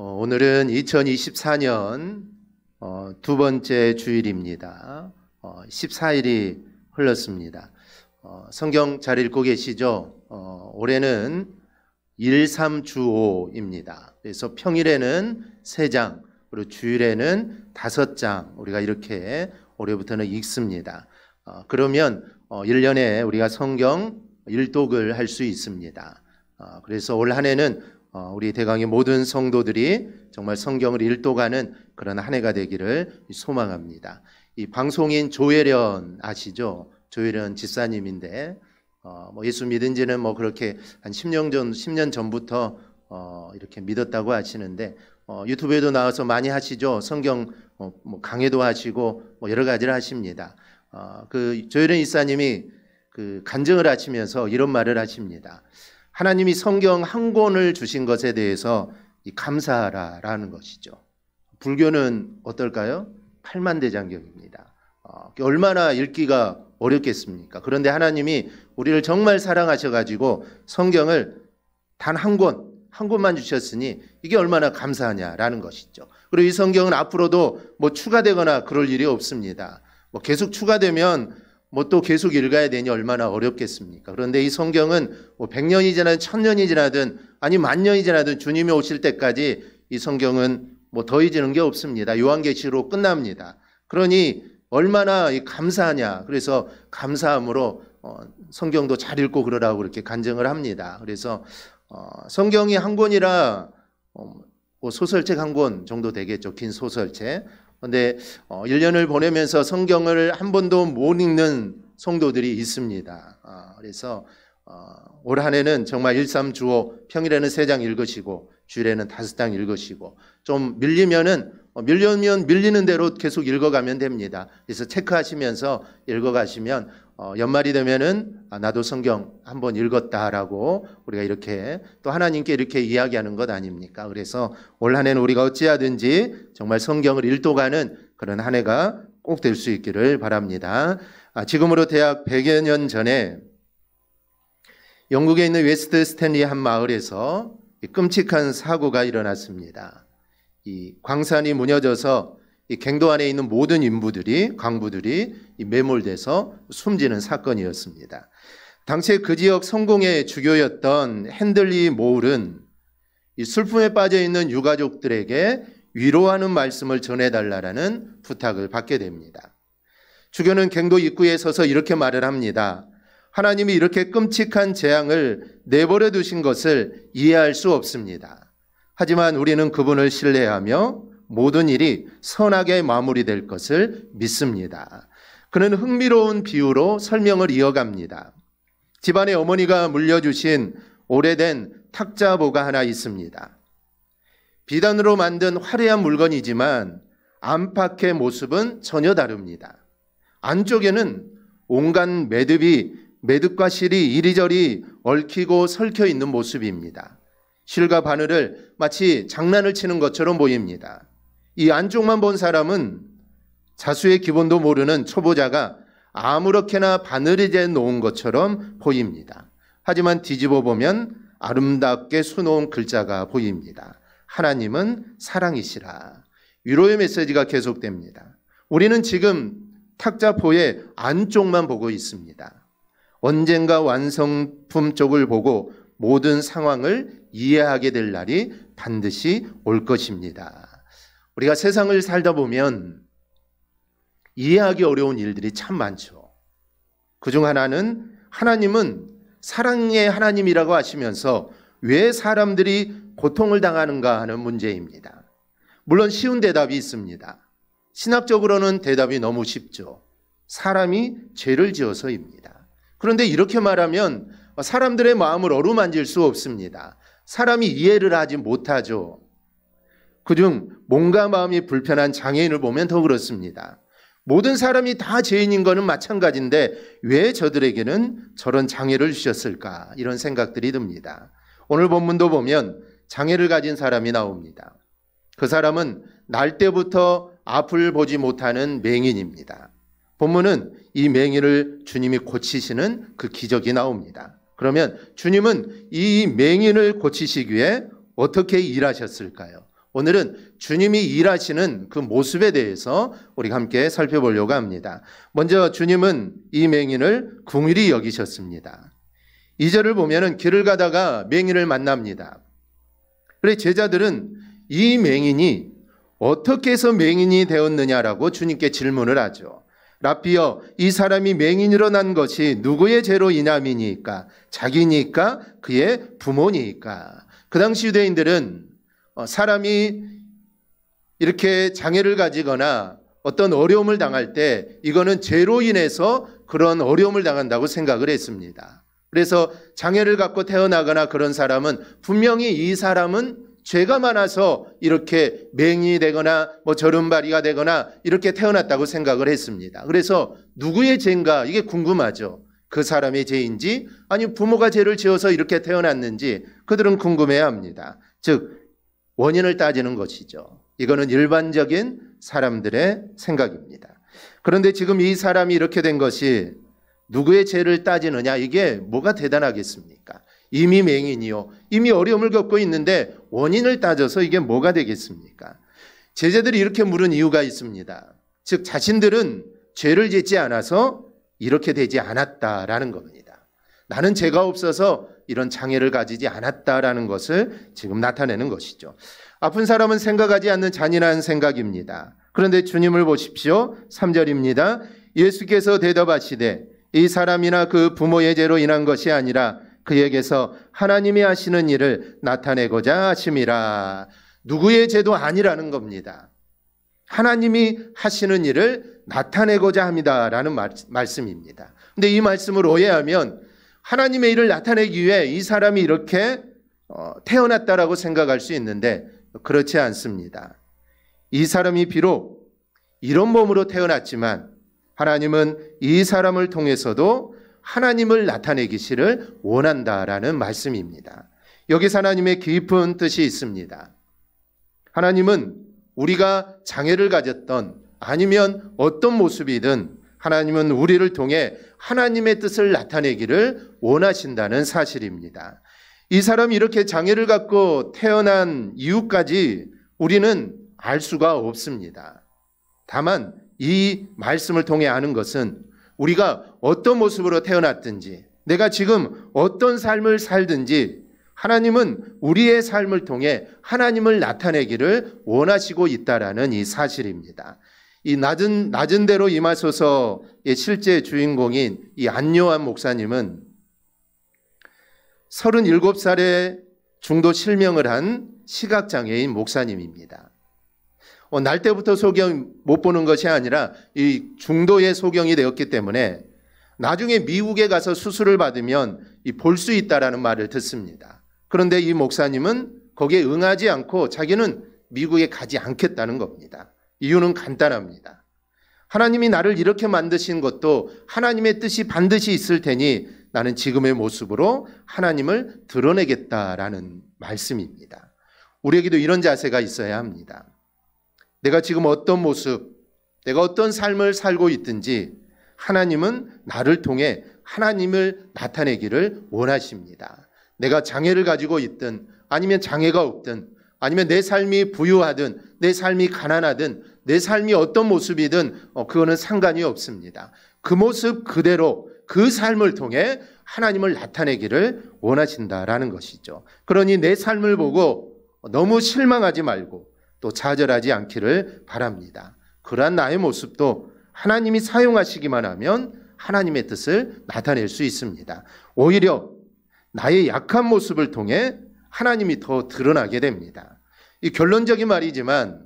오늘은 2024년 두 번째 주일입니다. 14일이 흘렀습니다. 성경 잘 읽고 계시죠? 올해는 13주오입니다. 그래서 평일에는 3장, 그리고 주일에는 5장 우리가 이렇게 올해부터는 읽습니다. 그러면 1년에 우리가 성경 일독을 할 수 있습니다. 그래서 올 한 해는 우리 대강의 모든 성도들이 정말 성경을 일독하는 그런 한 해가 되기를 소망합니다. 이 방송인 조혜련 아시죠? 조혜련 집사님인데 예수 믿은 지는 그렇게 한 10년 전부터 이렇게 믿었다고 하시는데 유튜브에도 나와서 많이 하시죠. 성경 강해도 하시고 여러 가지를 하십니다. 그 조혜련 집사님이 그 간증을 하시면서 이런 말을 하십니다. 하나님이 성경 한 권을 주신 것에 대해서 감사하라라는 것이죠. 불교는 어떨까요? 8만대장경입니다. 얼마나 읽기가 어렵겠습니까? 그런데 하나님이 우리를 정말 사랑하셔가지고 성경을 단 한 권만 주셨으니 이게 얼마나 감사하냐라는 것이죠. 그리고 이 성경은 앞으로도 추가되거나 그럴 일이 없습니다. 계속 추가되면 또 계속 읽어야 되니 얼마나 어렵겠습니까? 그런데 이 성경은 100년이 지나든 1000년이 지나든 아니 10,000년이 지나든 주님이 오실 때까지 이 성경은 더 잊는 게 없습니다. 요한계시로 끝납니다. 그러니 얼마나 감사하냐. 그래서 감사함으로 성경도 잘 읽고 그러라고 그렇게 간증을 합니다. 그래서 성경이 한 권이라 소설책 한 권 정도 되겠죠. 긴 소설책. 그런데 1년을 보내면서 성경을 한 번도 못 읽는 성도들이 있습니다. 그래서 올 한 해는 정말 13주오 평일에는 3장 읽으시고 주일에는 5장 읽으시고 좀 밀리면 밀리는 대로 계속 읽어가면 됩니다. 그래서 체크하시면서 읽어가시면 연말이 되면은 나도 성경 한번 읽었다라고 우리가 이렇게 또 하나님께 이렇게 이야기하는 것 아닙니까? 그래서 올 한 해는 우리가 어찌하든지 정말 성경을 일독하는 그런 한 해가 꼭 될 수 있기를 바랍니다. 지금으로 대략 100여 년 전에 영국에 있는 웨스트 스탠리 한 마을에서 끔찍한 사고가 일어났습니다. 이 광산이 무너져서 이 갱도 안에 있는 모든 광부들이 매몰돼서 숨지는 사건이었습니다. 당시에 그 지역 성공의 주교였던 핸들리 모울은 이 슬픔에 빠져 있는 유가족들에게 위로하는 말씀을 전해달라는 부탁을 받게 됩니다. 주교는 갱도 입구에 서서 이렇게 말을 합니다. 하나님이 이렇게 끔찍한 재앙을 내버려 두신 것을 이해할 수 없습니다. 하지만 우리는 그분을 신뢰하며 모든 일이 선하게 마무리될 것을 믿습니다. 그는 흥미로운 비유로 설명을 이어갑니다. 집안에 어머니가 물려주신 오래된 탁자보가 하나 있습니다. 비단으로 만든 화려한 물건이지만 안팎의 모습은 전혀 다릅니다. 안쪽에는 온갖 매듭과 실이 이리저리 얽히고 설켜 있는 모습입니다. 실과 바늘을 마치 장난을 치는 것처럼 보입니다. 이 안쪽만 본 사람은 자수의 기본도 모르는 초보자가 아무렇게나 바늘이 재 놓은 것처럼 보입니다. 하지만 뒤집어 보면 아름답게 수놓은 글자가 보입니다. 하나님은 사랑이시라. 위로의 메시지가 계속됩니다. 우리는 지금 탁자포의 안쪽만 보고 있습니다. 언젠가 완성품 쪽을 보고 모든 상황을 이해하게 될 날이 반드시 올 것입니다. 우리가 세상을 살다 보면 이해하기 어려운 일들이 참 많죠. 그중 하나는 하나님은 사랑의 하나님이라고 하시면서 왜 사람들이 고통을 당하는가 하는 문제입니다. 물론 쉬운 대답이 있습니다. 신학적으로는 대답이 너무 쉽죠. 사람이 죄를 지어서입니다. 그런데 이렇게 말하면 사람들의 마음을 어루만질 수 없습니다. 사람이 이해를 하지 못하죠. 그중 몸과 마음이 불편한 장애인을 보면 더 그렇습니다. 모든 사람이 다 죄인인 것은 마찬가지인데 왜 저들에게는 저런 장애를 주셨을까? 이런 생각들이 듭니다. 오늘 본문도 보면 장애를 가진 사람이 나옵니다. 그 사람은 날 때부터 앞을 보지 못하는 맹인입니다. 본문은 이 맹인을 주님이 고치시는 그 기적이 나옵니다. 그러면 주님은 이 맹인을 고치시기 위해 어떻게 일하셨을까요? 오늘은 주님이 일하시는 그 모습에 대해서 우리가 함께 살펴보려고 합니다. 먼저 주님은 이 맹인을 긍휼히 여기셨습니다. 2절을 보면은 길을 가다가 맹인을 만납니다. 그래 제자들은 이 맹인이 어떻게 해서 맹인이 되었느냐라고 주님께 질문을 하죠. 라피여, 이 사람이 맹인으로 난 것이 누구의 죄로 인함이니까? 자기니까? 그의 부모니까? 그 당시 유대인들은 사람이 이렇게 장애를 가지거나 어떤 어려움을 당할 때 이거는 죄로 인해서 그런 어려움을 당한다고 생각을 했습니다. 그래서 장애를 갖고 태어나거나 그런 사람은 분명히 이 사람은 죄가 많아서 이렇게 맹인이 되거나 저른바리가 되거나 이렇게 태어났다고 생각을 했습니다. 그래서 누구의 죄인가 이게 궁금하죠. 그 사람의 죄인지 아니 부모가 죄를 지어서 이렇게 태어났는지 그들은 궁금해합니다. 즉 원인을 따지는 것이죠. 이거는 일반적인 사람들의 생각입니다. 그런데 지금 이 사람이 이렇게 된 것이 누구의 죄를 따지느냐 이게 뭐가 대단하겠습니까? 이미 맹인이요. 이미 어려움을 겪고 있는데 원인을 따져서 이게 뭐가 되겠습니까? 제자들이 이렇게 물은 이유가 있습니다. 즉 자신들은 죄를 짓지 않아서 이렇게 되지 않았다라는 겁니다. 나는 죄가 없어서 이런 장애를 가지지 않았다라는 것을 지금 나타내는 것이죠. 아픈 사람은 생각하지 않는 잔인한 생각입니다. 그런데 주님을 보십시오. 3절입니다. 예수께서 대답하시되 이 사람이나 그 부모의 죄로 인한 것이 아니라 그에게서 하나님이 하시는 일을 나타내고자 하심이라. 누구의 죄도 아니라는 겁니다. 하나님이 하시는 일을 나타내고자 합니다라는 말씀입니다. 그런데 이 말씀을 오해하면 하나님의 일을 나타내기 위해 이 사람이 이렇게 태어났다라고 생각할 수 있는데 그렇지 않습니다. 이 사람이 비록 이런 몸으로 태어났지만 하나님은 이 사람을 통해서도 하나님을 나타내기를 원한다라는 말씀입니다. 여기서 하나님의 깊은 뜻이 있습니다. 하나님은 우리가 장애를 가졌던 아니면 어떤 모습이든 하나님은 우리를 통해 하나님의 뜻을 나타내기를 원하신다는 사실입니다. 이 사람이 이렇게 장애를 갖고 태어난 이유까지 우리는 알 수가 없습니다. 다만 이 말씀을 통해 아는 것은 우리가 어떤 모습으로 태어났든지 내가 지금 어떤 삶을 살든지 하나님은 우리의 삶을 통해 하나님을 나타내기를 원하시고 있다라는 이 사실입니다. 이 낮은 대로 임하소서의 실제 주인공인 이 안요한 목사님은 37살에 중도 실명을 한 시각장애인 목사님입니다. 날 때부터 소경 못 보는 것이 아니라 이 중도에 소경이 되었기 때문에 나중에 미국에 가서 수술을 받으면 볼 수 있다라는 말을 듣습니다. 그런데 이 목사님은 거기에 응하지 않고 자기는 미국에 가지 않겠다는 겁니다. 이유는 간단합니다. 하나님이 나를 이렇게 만드신 것도 하나님의 뜻이 반드시 있을 테니 나는 지금의 모습으로 하나님을 드러내겠다라는 말씀입니다. 우리에게도 이런 자세가 있어야 합니다. 내가 지금 어떤 모습, 내가 어떤 삶을 살고 있든지 하나님은 나를 통해 하나님을 나타내기를 원하십니다. 내가 장애를 가지고 있든 아니면 장애가 없든 아니면 내 삶이 부유하든 내 삶이 가난하든 내 삶이 어떤 모습이든 그거는 상관이 없습니다. 그 모습 그대로 그 삶을 통해 하나님을 나타내기를 원하신다라는 것이죠. 그러니 내 삶을 보고 너무 실망하지 말고 또 좌절하지 않기를 바랍니다. 그러한 나의 모습도 하나님이 사용하시기만 하면 하나님의 뜻을 나타낼 수 있습니다. 오히려 나의 약한 모습을 통해 하나님이 더 드러나게 됩니다. 이 결론적인 말이지만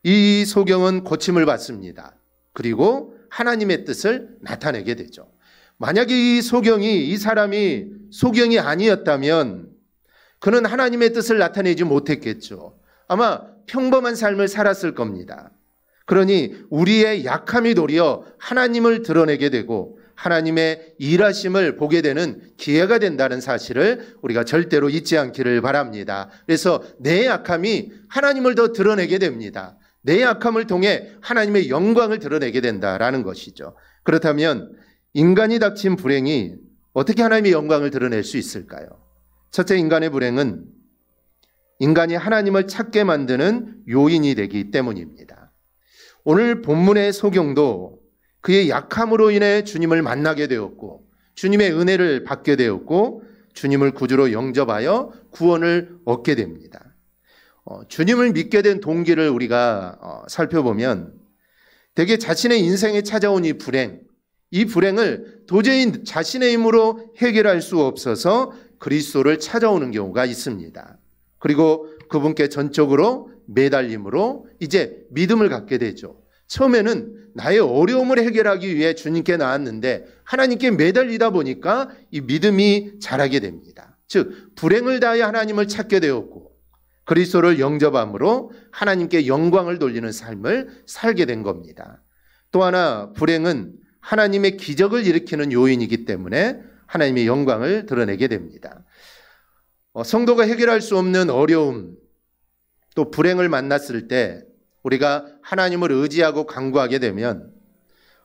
이 소경은 고침을 받습니다. 그리고 하나님의 뜻을 나타내게 되죠. 만약에 이 사람이 소경이 아니었다면 그는 하나님의 뜻을 나타내지 못했겠죠. 아마 평범한 삶을 살았을 겁니다. 그러니 우리의 약함이 도리어 하나님을 드러내게 되고 하나님의 일하심을 보게 되는 기회가 된다는 사실을 우리가 절대로 잊지 않기를 바랍니다. 그래서 내 약함이 하나님을 더 드러내게 됩니다. 내 약함을 통해 하나님의 영광을 드러내게 된다라는 것이죠. 그렇다면 인간이 닥친 불행이 어떻게 하나님의 영광을 드러낼 수 있을까요? 첫째, 인간의 불행은 인간이 하나님을 찾게 만드는 요인이 되기 때문입니다. 오늘 본문의 소경도 그의 약함으로 인해 주님을 만나게 되었고 주님의 은혜를 받게 되었고 주님을 구주로 영접하여 구원을 얻게 됩니다. 주님을 믿게 된 동기를 우리가 살펴보면 대개 자신의 인생에 찾아온 이 불행을 도저히 자신의 힘으로 해결할 수 없어서 그리스도를 찾아오는 경우가 있습니다. 그리고 그분께 전적으로 매달림으로 이제 믿음을 갖게 되죠. 처음에는 나의 어려움을 해결하기 위해 주님께 나왔는데 하나님께 매달리다 보니까 이 믿음이 자라게 됩니다. 즉 불행을 다해 하나님을 찾게 되었고 그리스도를 영접함으로 하나님께 영광을 돌리는 삶을 살게 된 겁니다. 또 하나 불행은 하나님의 기적을 일으키는 요인이기 때문에 하나님의 영광을 드러내게 됩니다. 성도가 해결할 수 없는 어려움 또 불행을 만났을 때 우리가 하나님을 의지하고 간구하게 되면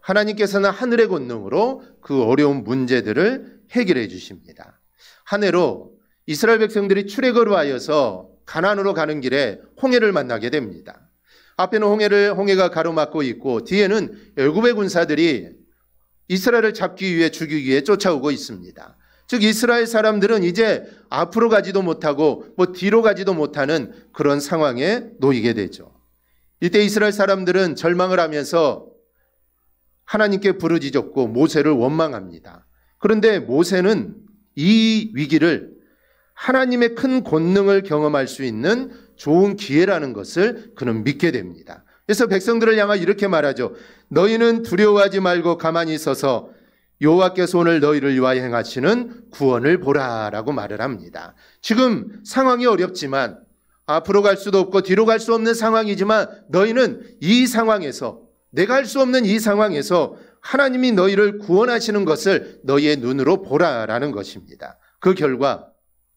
하나님께서는 하늘의 권능으로 그 어려운 문제들을 해결해 주십니다. 한 해로 이스라엘 백성들이 출애굽을 하여서 가나안으로 가는 길에 홍해를 만나게 됩니다. 앞에는 홍해가 가로막고 있고 뒤에는 애굽의 군사들이 이스라엘을 잡기 위해 죽이기 위해 쫓아오고 있습니다. 즉 이스라엘 사람들은 이제 앞으로 가지도 못하고 뒤로 가지도 못하는 그런 상황에 놓이게 되죠. 이때 이스라엘 사람들은 절망을 하면서 하나님께 부르짖었고 모세를 원망합니다. 그런데 모세는 이 위기를 하나님의 큰 권능을 경험할 수 있는 좋은 기회라는 것을 그는 믿게 됩니다. 그래서 백성들을 향하여 이렇게 말하죠. 너희는 두려워하지 말고 가만히 서서 여호와께서 오늘 너희를 위하여 행하시는 구원을 보라라고 말을 합니다. 지금 상황이 어렵지만 앞으로 갈 수도 없고 뒤로 갈 수 없는 상황이지만 너희는 이 상황에서 내가 할 수 없는 이 상황에서 하나님이 너희를 구원하시는 것을 너희의 눈으로 보라라는 것입니다. 그 결과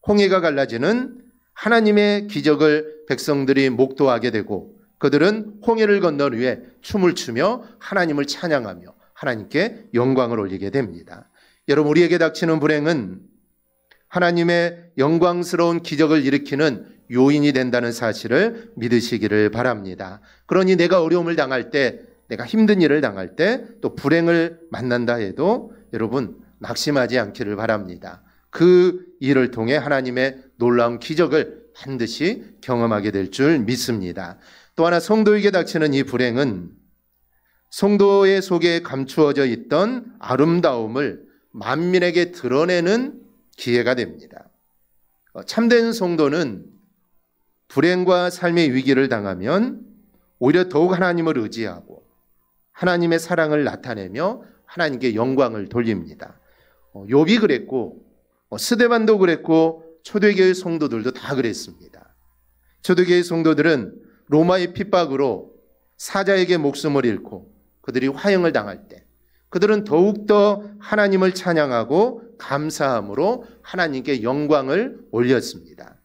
홍해가 갈라지는 하나님의 기적을 백성들이 목도하게 되고 그들은 홍해를 건넌 후에 춤을 추며 하나님을 찬양하며 하나님께 영광을 올리게 됩니다. 여러분 우리에게 닥치는 불행은 하나님의 영광스러운 기적을 일으키는 요인이 된다는 사실을 믿으시기를 바랍니다. 그러니 내가 어려움을 당할 때 내가 힘든 일을 당할 때 또 불행을 만난다 해도 여러분 낙심하지 않기를 바랍니다. 그 일을 통해 하나님의 놀라운 기적을 반드시 경험하게 될 줄 믿습니다. 또 하나 성도에게 닥치는 이 불행은 성도의 속에 감추어져 있던 아름다움을 만민에게 드러내는 기회가 됩니다. 참된 성도는 불행과 삶의 위기를 당하면 오히려 더욱 하나님을 의지하고 하나님의 사랑을 나타내며 하나님께 영광을 돌립니다. 욥이 그랬고 스데반도 그랬고 초대교회 성도들도 다 그랬습니다. 초대교회 성도들은 로마의 핍박으로 사자에게 목숨을 잃고 그들이 화형을 당할 때 그들은 더욱더 하나님을 찬양하고 감사함으로 하나님께 영광을 올렸습니다.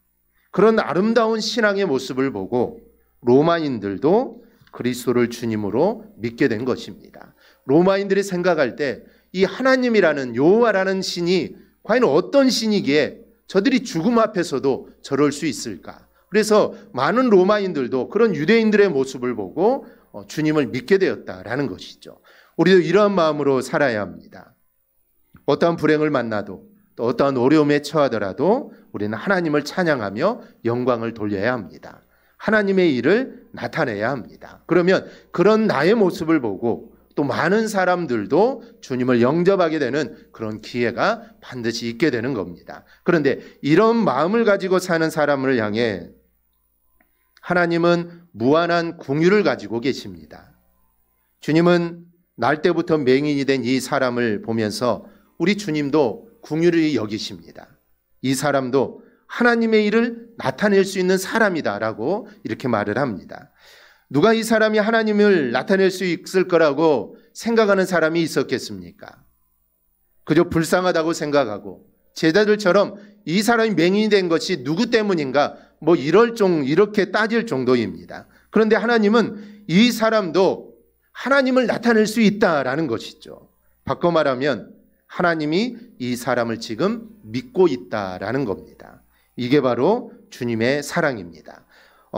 그런 아름다운 신앙의 모습을 보고 로마인들도 그리스도를 주님으로 믿게 된 것입니다. 로마인들이 생각할 때 이 하나님이라는 여호와라는 신이 과연 어떤 신이기에 저들이 죽음 앞에서도 저럴 수 있을까? 그래서 많은 로마인들도 그런 유대인들의 모습을 보고 주님을 믿게 되었다라는 것이죠. 우리도 이러한 마음으로 살아야 합니다. 어떠한 불행을 만나도 또 어떠한 어려움에 처하더라도 우리는 하나님을 찬양하며 영광을 돌려야 합니다. 하나님의 일을 나타내야 합니다. 그러면 그런 나의 모습을 보고 또 많은 사람들도 주님을 영접하게 되는 그런 기회가 반드시 있게 되는 겁니다. 그런데 이런 마음을 가지고 사는 사람을 향해 하나님은 무한한 긍휼을 가지고 계십니다. 주님은 날 때부터 맹인이 된 이 사람을 보면서 우리 주님도 긍휼히 여기십니다. 이 사람도 하나님의 일을 나타낼 수 있는 사람이다라고 이렇게 말을 합니다. 누가 이 사람이 하나님을 나타낼 수 있을 거라고 생각하는 사람이 있었겠습니까? 그저 불쌍하다고 생각하고 제자들처럼 이 사람이 맹인이 된 것이 누구 때문인가 이렇게 따질 정도입니다. 그런데 하나님은 이 사람도 하나님을 나타낼 수 있다라는 것이죠. 바꿔 말하면 하나님이 이 사람을 지금 믿고 있다라는 겁니다. 이게 바로 주님의 사랑입니다.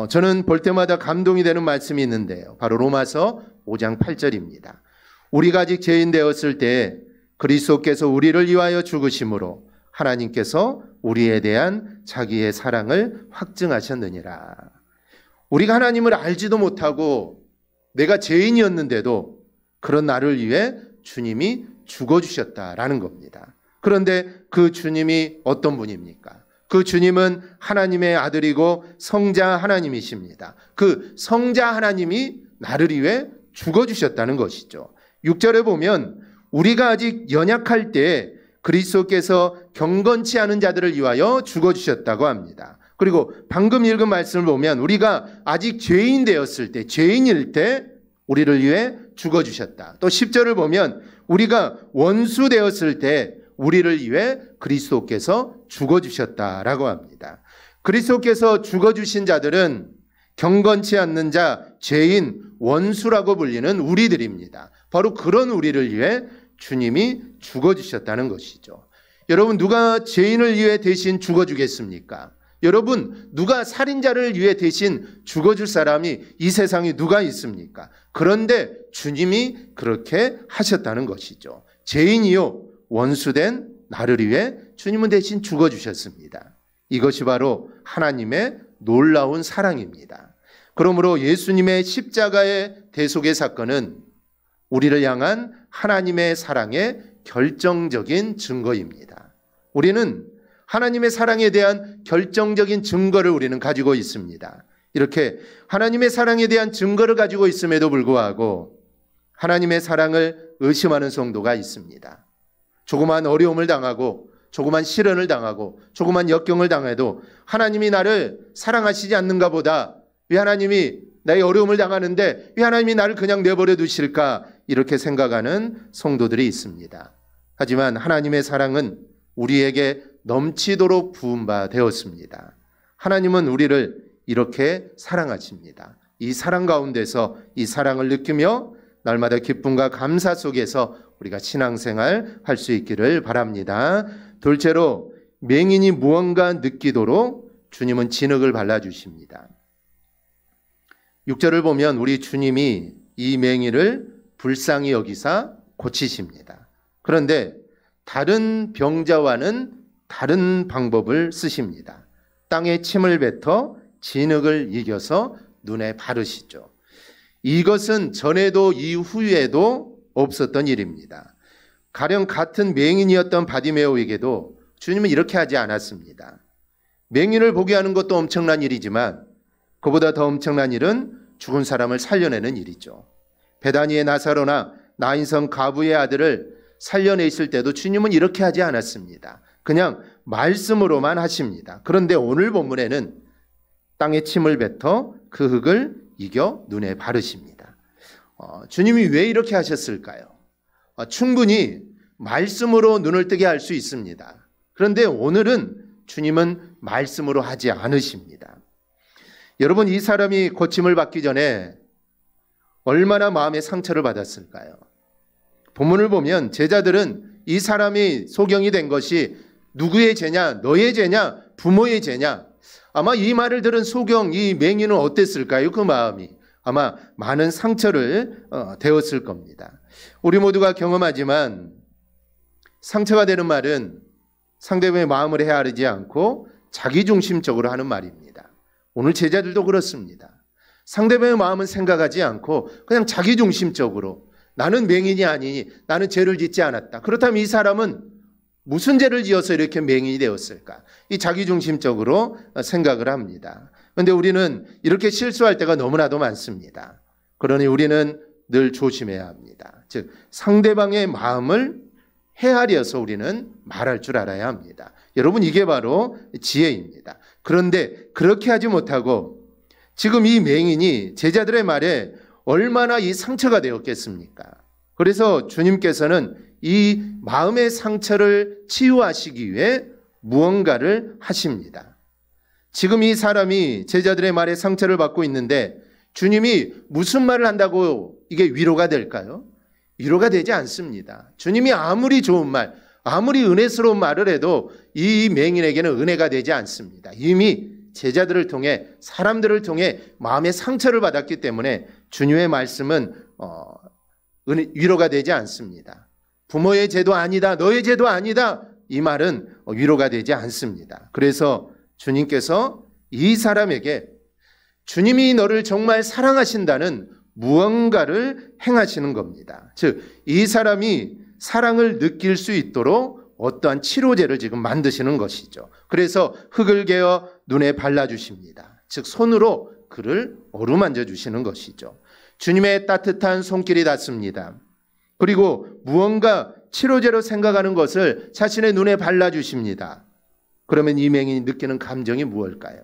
저는 볼 때마다 감동이 되는 말씀이 있는데요. 바로 로마서 5장 8절입니다. 우리가 아직 죄인 되었을 때 그리스도께서 우리를 위하여 죽으심으로 하나님께서 우리에 대한 자기의 사랑을 확증하셨느니라. 우리가 하나님을 알지도 못하고 내가 죄인이었는데도 그런 나를 위해 주님이 죽어주셨다라는 겁니다. 그런데 그 주님이 어떤 분입니까? 그 주님은 하나님의 아들이고 성자 하나님이십니다. 그 성자 하나님이 나를 위해 죽어주셨다는 것이죠. 6절에 보면 우리가 아직 연약할 때 그리스도께서 경건치 않은 자들을 위하여 죽어주셨다고 합니다. 그리고 방금 읽은 말씀을 보면 우리가 아직 죄인 되었을 때, 죄인일 때 우리를 위해 죽어주셨다. 또 10절을 보면 우리가 원수 되었을 때 우리를 위해 그리스도께서 죽어주셨다라고 합니다. 그리스도께서 죽어주신 자들은 경건치 않는 자, 죄인, 원수라고 불리는 우리들입니다. 바로 그런 우리를 위해 주님이 죽어주셨다는 것이죠. 여러분, 누가 죄인을 위해 대신 죽어주겠습니까? 여러분, 누가 살인자를 위해 대신 죽어줄 사람이 이 세상에 누가 있습니까? 그런데 주님이 그렇게 하셨다는 것이죠. 죄인이요 원수된 나를 위해 주님은 대신 죽어주셨습니다. 이것이 바로 하나님의 놀라운 사랑입니다. 그러므로 예수님의 십자가의 대속의 사건은 우리를 향한 하나님의 사랑의 결정적인 증거입니다. 우리는 하나님의 사랑에 대한 결정적인 증거를 우리는 가지고 있습니다. 이렇게 하나님의 사랑에 대한 증거를 가지고 있음에도 불구하고 하나님의 사랑을 의심하는 성도가 있습니다. 조그만 어려움을 당하고 조그만 시련을 당하고 조그만 역경을 당해도 하나님이 나를 사랑하시지 않는가 보다, 왜 하나님이 나의 어려움을 당하는데 왜 하나님이 나를 그냥 내버려 두실까, 이렇게 생각하는 성도들이 있습니다. 하지만 하나님의 사랑은 우리에게 넘치도록 부은 바 되었습니다. 하나님은 우리를 이렇게 사랑하십니다. 이 사랑 가운데서 이 사랑을 느끼며 날마다 기쁨과 감사 속에서 우리가 신앙생활 할 수 있기를 바랍니다. 둘째로 맹인이 무언가 느끼도록 주님은 진흙을 발라주십니다. 6절을 보면 우리 주님이 이 맹인을 불쌍히 여기사 고치십니다. 그런데 다른 병자와는 다른 방법을 쓰십니다. 땅에 침을 뱉어 진흙을 이겨서 눈에 바르시죠. 이것은 전에도 이후에도 없었던 일입니다. 가령 같은 맹인이었던 바디메오에게도 주님은 이렇게 하지 않았습니다. 맹인을 보게 하는 것도 엄청난 일이지만 그보다 더 엄청난 일은 죽은 사람을 살려내는 일이죠. 베다니의 나사로나 나인성 가부의 아들을 살려내실 때도 주님은 이렇게 하지 않았습니다. 그냥 말씀으로만 하십니다. 그런데 오늘 본문에는 땅에 침을 뱉어 그 흙을 이겨 눈에 바르십니다. 주님이 왜 이렇게 하셨을까요? 충분히 말씀으로 눈을 뜨게 할 수 있습니다. 그런데 오늘은 주님은 말씀으로 하지 않으십니다. 여러분, 이 사람이 고침을 받기 전에 얼마나 마음의 상처를 받았을까요? 본문을 보면 제자들은 이 사람이 소경이 된 것이 누구의 죄냐, 너의 죄냐, 부모의 죄냐, 아마 이 말을 들은 소경, 이 맹인은 어땠을까요? 그 마음이 아마 많은 상처를 되었을 겁니다. 우리 모두가 경험하지만 상처가 되는 말은 상대방의 마음을 헤아리지 않고 자기중심적으로 하는 말입니다. 오늘 제자들도 그렇습니다. 상대방의 마음은 생각하지 않고 그냥 자기중심적으로 나는 맹인이 아니니 나는 죄를 짓지 않았다. 그렇다면 이 사람은 무슨 죄를 지어서 이렇게 맹인이 되었을까? 이 자기중심적으로 생각을 합니다. 그런데 우리는 이렇게 실수할 때가 너무나도 많습니다. 그러니 우리는 늘 조심해야 합니다. 즉 상대방의 마음을 헤아려서 우리는 말할 줄 알아야 합니다. 여러분, 이게 바로 지혜입니다. 그런데 그렇게 하지 못하고 지금 이 맹인이 제자들의 말에 얼마나 이 상처가 되었겠습니까? 그래서 주님께서는 이 마음의 상처를 치유하시기 위해 무언가를 하십니다. 지금 이 사람이 제자들의 말에 상처를 받고 있는데 주님이 무슨 말을 한다고 이게 위로가 될까요? 위로가 되지 않습니다. 주님이 아무리 좋은 말, 아무리 은혜스러운 말을 해도 이 맹인에게는 은혜가 되지 않습니다. 이미 제자들을 통해, 사람들을 통해 마음의 상처를 받았기 때문에 주님의 말씀은 위로가 되지 않습니다. 부모의 죄도 아니다, 너의 죄도 아니다, 이 말은 위로가 되지 않습니다. 그래서 주님께서 이 사람에게 주님이 너를 정말 사랑하신다는 무언가를 행하시는 겁니다. 즉, 이 사람이 사랑을 느낄 수 있도록 어떠한 치료제를 지금 만드시는 것이죠. 그래서 흙을 개어 눈에 발라주십니다. 즉, 손으로 그를 어루만져 주시는 것이죠. 주님의 따뜻한 손길이 닿습니다. 그리고 무언가 치료제로 생각하는 것을 자신의 눈에 발라주십니다. 그러면 이 맹인이 느끼는 감정이 무엇일까요?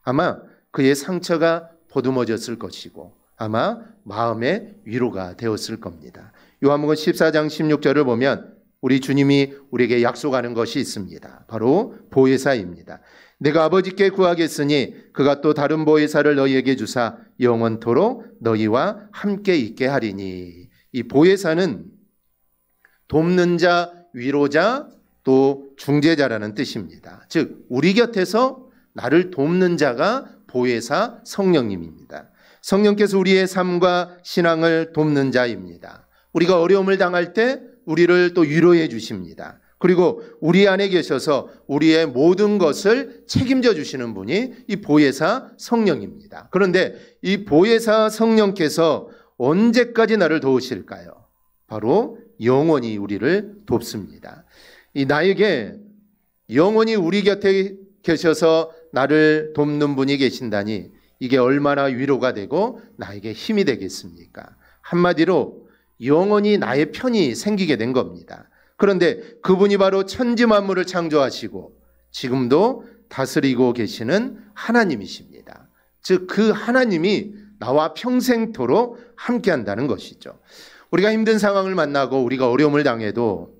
아마 그의 상처가 보듬어졌을 것이고 아마 마음의 위로가 되었을 겁니다. 요한복음 14장 16절을 보면 우리 주님이 우리에게 약속하는 것이 있습니다. 바로 보혜사입니다. 내가 아버지께 구하겠으니 그가 또 다른 보혜사를 너희에게 주사 영원토록 너희와 함께 있게 하리니. 이 보혜사는 돕는 자, 위로자, 또 중재자라는 뜻입니다. 즉 우리 곁에서 나를 돕는 자가 보혜사 성령님입니다. 성령께서 우리의 삶과 신앙을 돕는 자입니다. 우리가 어려움을 당할 때 우리를 또 위로해 주십니다. 그리고 우리 안에 계셔서 우리의 모든 것을 책임져 주시는 분이 이 보혜사 성령입니다. 그런데 이 보혜사 성령께서 언제까지 나를 도우실까요? 바로 영원히 우리를 돕습니다. 이 나에게 영원히 우리 곁에 계셔서 나를 돕는 분이 계신다니 이게 얼마나 위로가 되고 나에게 힘이 되겠습니까? 한마디로 영원히 나의 편이 생기게 된 겁니다. 그런데 그분이 바로 천지 만물을 창조하시고 지금도 다스리고 계시는 하나님이십니다. 즉 그 하나님이 나와 평생토록 함께한다는 것이죠. 우리가 힘든 상황을 만나고 우리가 어려움을 당해도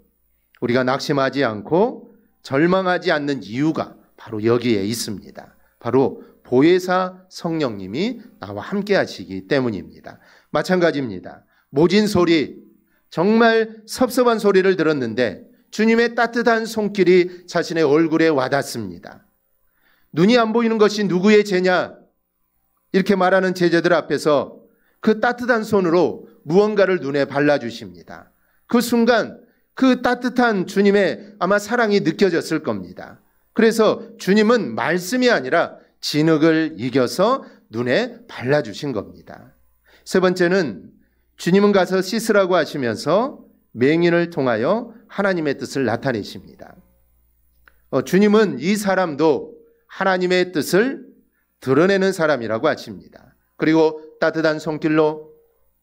우리가 낙심하지 않고 절망하지 않는 이유가 바로 여기에 있습니다. 바로 보혜사 성령님이 나와 함께 하시기 때문입니다. 마찬가지입니다. 모진 소리, 정말 섭섭한 소리를 들었는데 주님의 따뜻한 손길이 자신의 얼굴에 와닿습니다. 눈이 안 보이는 것이 누구의 죄냐? 이렇게 말하는 제자들 앞에서 그 따뜻한 손으로 무언가를 눈에 발라주십니다. 그 순간 그 따뜻한 주님의 아마 사랑이 느껴졌을 겁니다. 그래서 주님은 말씀이 아니라 진흙을 이겨서 눈에 발라주신 겁니다. 세 번째는 주님은 가서 씻으라고 하시면서 맹인을 통하여 하나님의 뜻을 나타내십니다. 주님은 이 사람도 하나님의 뜻을 드러내는 사람이라고 하십니다. 그리고 따뜻한 손길로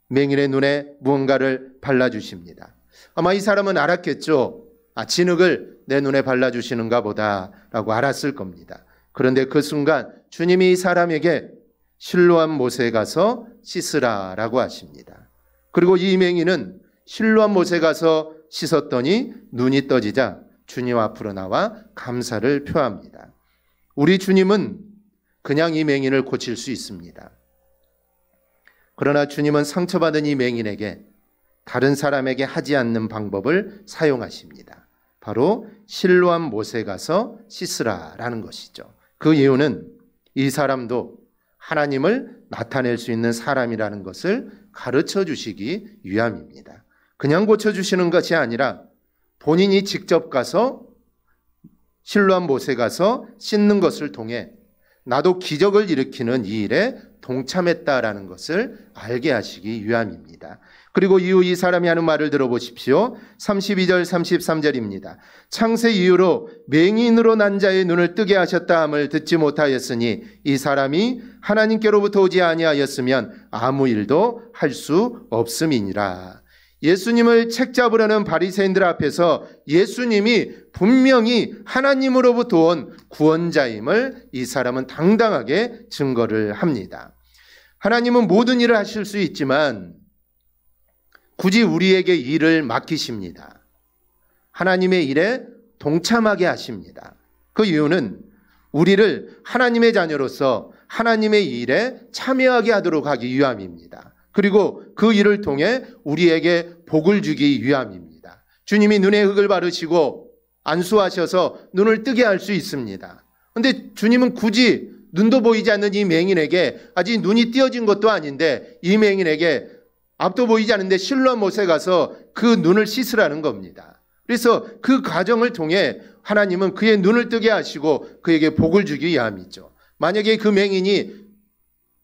맹인의 눈에 무언가를 발라주십니다. 아마 이 사람은 알았겠죠. 진흙을 내 눈에 발라주시는가 보다라고 알았을 겁니다. 그런데 그 순간 주님이 이 사람에게 실로암 못에 가서 씻으라라고 하십니다. 그리고 이 맹인은 실로암 못에 가서 씻었더니 눈이 떠지자 주님 앞으로 나와 감사를 표합니다. 우리 주님은 그냥 이 맹인을 고칠 수 있습니다. 그러나 주님은 상처받은 이 맹인에게 다른 사람에게 하지 않는 방법을 사용하십니다. 바로 실로암 못에 가서 씻으라라는 것이죠. 그 이유는 이 사람도 하나님을 나타낼 수 있는 사람이라는 것을 가르쳐 주시기 위함입니다. 그냥 고쳐주시는 것이 아니라 본인이 직접 가서 실로암 못에 가서 씻는 것을 통해 나도 기적을 일으키는 이 일에 동참했다라는 것을 알게 하시기 위함입니다. 그리고 이후 이 사람이 하는 말을 들어보십시오. 32절 33절입니다. 창세 이후로 맹인으로 난 자의 눈을 뜨게 하셨다 함을 듣지 못하였으니 이 사람이 하나님께로부터 오지 아니하였으면 아무 일도 할 수 없음이니라. 예수님을 책잡으려는 바리새인들 앞에서 예수님이 분명히 하나님으로부터 온 구원자임을 이 사람은 당당하게 증거를 합니다. 하나님은 모든 일을 하실 수 있지만 굳이 우리에게 일을 맡기십니다. 하나님의 일에 동참하게 하십니다. 그 이유는 우리를 하나님의 자녀로서 하나님의 일에 참여하게 하도록 하기 위함입니다. 그리고 그 일을 통해 우리에게 복을 주기 위함입니다. 주님이 눈에 흙을 바르시고 안수하셔서 눈을 뜨게 할 수 있습니다. 그런데 주님은 굳이 눈도 보이지 않는 이 맹인에게, 아직 눈이 띄어진 것도 아닌데 이 맹인에게 앞도 보이지 않는데 실로암 못에 가서 그 눈을 씻으라는 겁니다. 그래서 그 과정을 통해 하나님은 그의 눈을 뜨게 하시고 그에게 복을 주기 위함이죠. 만약에 그 맹인이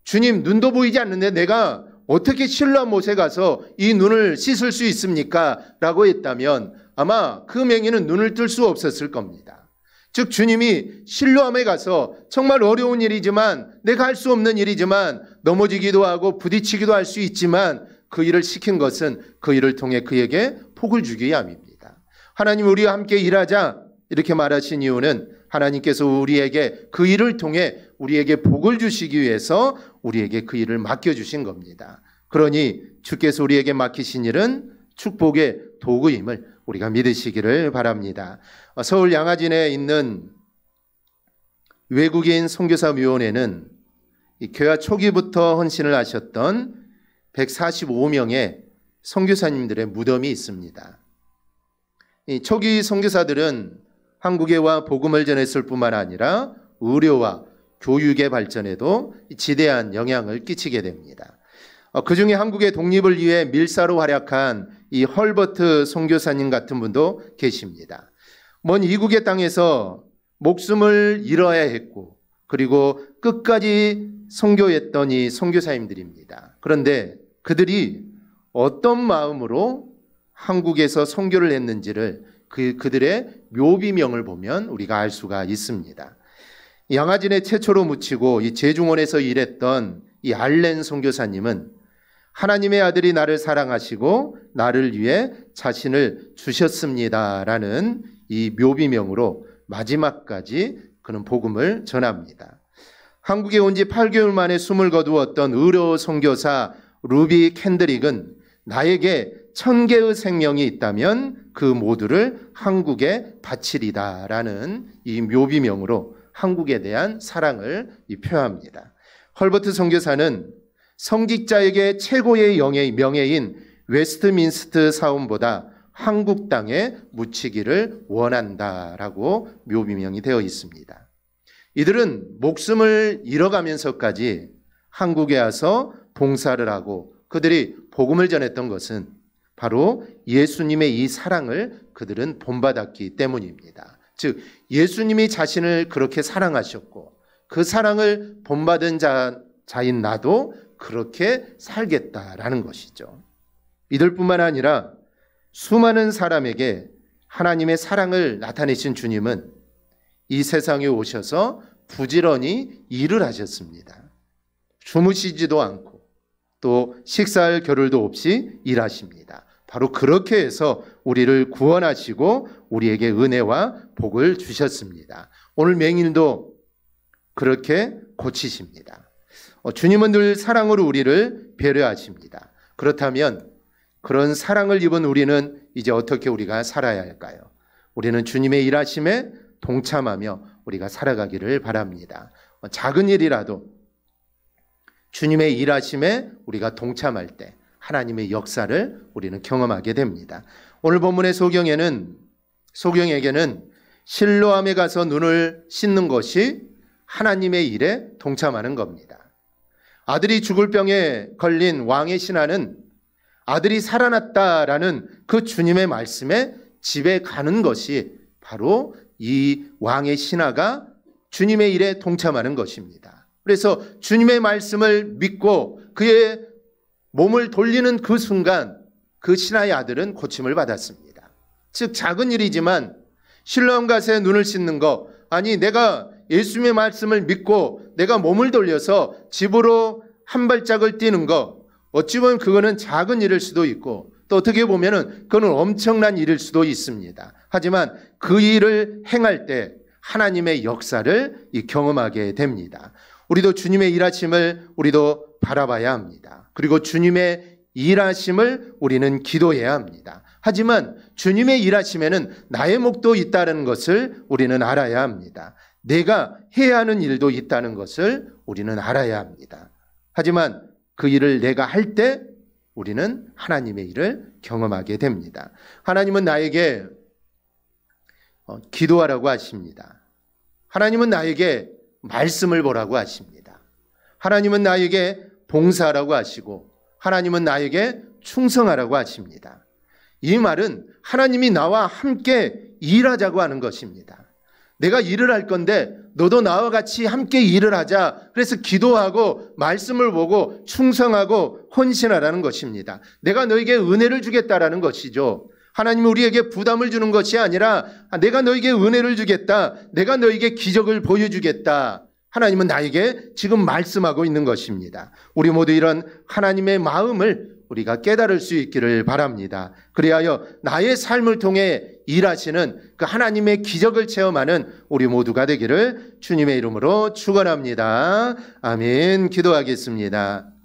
주님, 눈도 보이지 않는데 내가 어떻게 실로암 못에 가서 이 눈을 씻을 수 있습니까? 라고 했다면 아마 그 맹인은 눈을 뜰 수 없었을 겁니다. 즉 주님이 실로암에 가서 정말 어려운 일이지만, 내가 할 수 없는 일이지만, 넘어지기도 하고 부딪히기도 할 수 있지만 그 일을 시킨 것은 그 일을 통해 그에게 복을 주기 위함입니다. 하나님, 우리와 함께 일하자 이렇게 말하신 이유는 하나님께서 우리에게 그 일을 통해 우리에게 복을 주시기 위해서 우리에게 그 일을 맡겨주신 겁니다. 그러니 주께서 우리에게 맡기신 일은 축복의 도구임을 우리가 믿으시기를 바랍니다. 서울 양화진에 있는 외국인 선교사위원회는 교회 초기부터 헌신을 하셨던 145명의 선교사님들의 무덤이 있습니다. 이 초기 선교사들은 한국에 와 복음을 전했을 뿐만 아니라 의료와 교육의 발전에도 지대한 영향을 끼치게 됩니다. 그중에 한국의 독립을 위해 밀사로 활약한 이 헐버트 선교사님 같은 분도 계십니다. 먼 이국의 땅에서 목숨을 잃어야 했고 그리고 끝까지 선교했던 이 선교사님들입니다. 그런데 그들이 어떤 마음으로 한국에서 선교를 했는지를 그들의 묘비명을 보면 우리가 알 수가 있습니다. 양화진에 최초로 묻히고 이 제중원에서 일했던 이 알렌 선교사님은 하나님의 아들이 나를 사랑하시고 나를 위해 자신을 주셨습니다라는 이 묘비명으로 마지막까지 그는 복음을 전합니다. 한국에 온 지 8개월 만에 숨을 거두었던 의료 선교사 루비 캔드릭은 나에게 1000개의 생명이 있다면 그 모두를 한국에 바치리다라는 이 묘비명으로 한국에 대한 사랑을 표합니다. 헐버트 선교사는 성직자에게 최고의 명예인 웨스트민스터 사원보다 한국 땅에 묻히기를 원한다라고 묘비명이 되어 있습니다. 이들은 목숨을 잃어가면서까지 한국에 와서 봉사를 하고 그들이 복음을 전했던 것은 바로 예수님의 이 사랑을 그들은 본받았기 때문입니다. 즉 예수님이 자신을 그렇게 사랑하셨고 그 사랑을 본받은 자인 나도 그렇게 살겠다라는 것이죠. 이들뿐만 아니라 수많은 사람에게 하나님의 사랑을 나타내신 주님은 이 세상에 오셔서 부지런히 일을 하셨습니다. 주무시지도 않고 또 식사할 겨를도 없이 일하십니다. 바로 그렇게 해서 우리를 구원하시고 우리에게 은혜와 복을 주셨습니다. 오늘 맹인도 그렇게 고치십니다. 주님은 늘 사랑으로 우리를 배려하십니다. 그렇다면 그런 사랑을 입은 우리는 이제 어떻게 우리가 살아야 할까요? 우리는 주님의 일하심에 동참하며 우리가 살아가기를 바랍니다. 작은 일이라도 주님의 일하심에 우리가 동참할 때 하나님의 역사를 우리는 경험하게 됩니다. 오늘 본문의 소경에게는 실로암에 가서 눈을 씻는 것이 하나님의 일에 동참하는 겁니다. 아들이 죽을 병에 걸린 왕의 신하는 아들이 살아났다라는 그 주님의 말씀에 집에 가는 것이 바로 이 왕의 신하가 주님의 일에 동참하는 것입니다. 그래서 주님의 말씀을 믿고 그의 몸을 돌리는 그 순간 그 신하의 아들은 고침을 받았습니다. 즉 작은 일이지만 실로암 갓에 눈을 씻는 것, 아니 내가 예수님의 말씀을 믿고 내가 몸을 돌려서 집으로 한 발짝을 뛰는 것, 어찌 보면 그거는 작은 일일 수도 있고 또 어떻게 보면은 그거는 엄청난 일일 수도 있습니다. 하지만 그 일을 행할 때 하나님의 역사를 경험하게 됩니다. 우리도 주님의 일하심을 우리도 바라봐야 합니다. 그리고 주님의 일하심을 우리는 기도해야 합니다. 하지만 주님의 일하심에는 나의 몫도 있다는 것을 우리는 알아야 합니다. 내가 해야 하는 일도 있다는 것을 우리는 알아야 합니다. 하지만 그 일을 내가 할 때 우리는 하나님의 일을 경험하게 됩니다. 하나님은 나에게 기도하라고 하십니다. 하나님은 나에게 말씀을 보라고 하십니다. 하나님은 나에게 봉사하라고 하시고 하나님은 나에게 충성하라고 하십니다. 이 말은 하나님이 나와 함께 일하자고 하는 것입니다. 내가 일을 할 건데 너도 나와 같이 함께 일을 하자. 그래서 기도하고 말씀을 보고 충성하고 헌신하라는 것입니다. 내가 너에게 은혜를 주겠다라는 것이죠. 하나님은 우리에게 부담을 주는 것이 아니라 내가 너에게 은혜를 주겠다. 내가 너에게 기적을 보여주겠다. 하나님은 나에게 지금 말씀하고 있는 것입니다. 우리 모두 이런 하나님의 마음을 우리가 깨달을 수 있기를 바랍니다. 그리하여 나의 삶을 통해 일하시는 그 하나님의 기적을 체험하는 우리 모두가 되기를 주님의 이름으로 축원합니다. 아멘. 기도하겠습니다.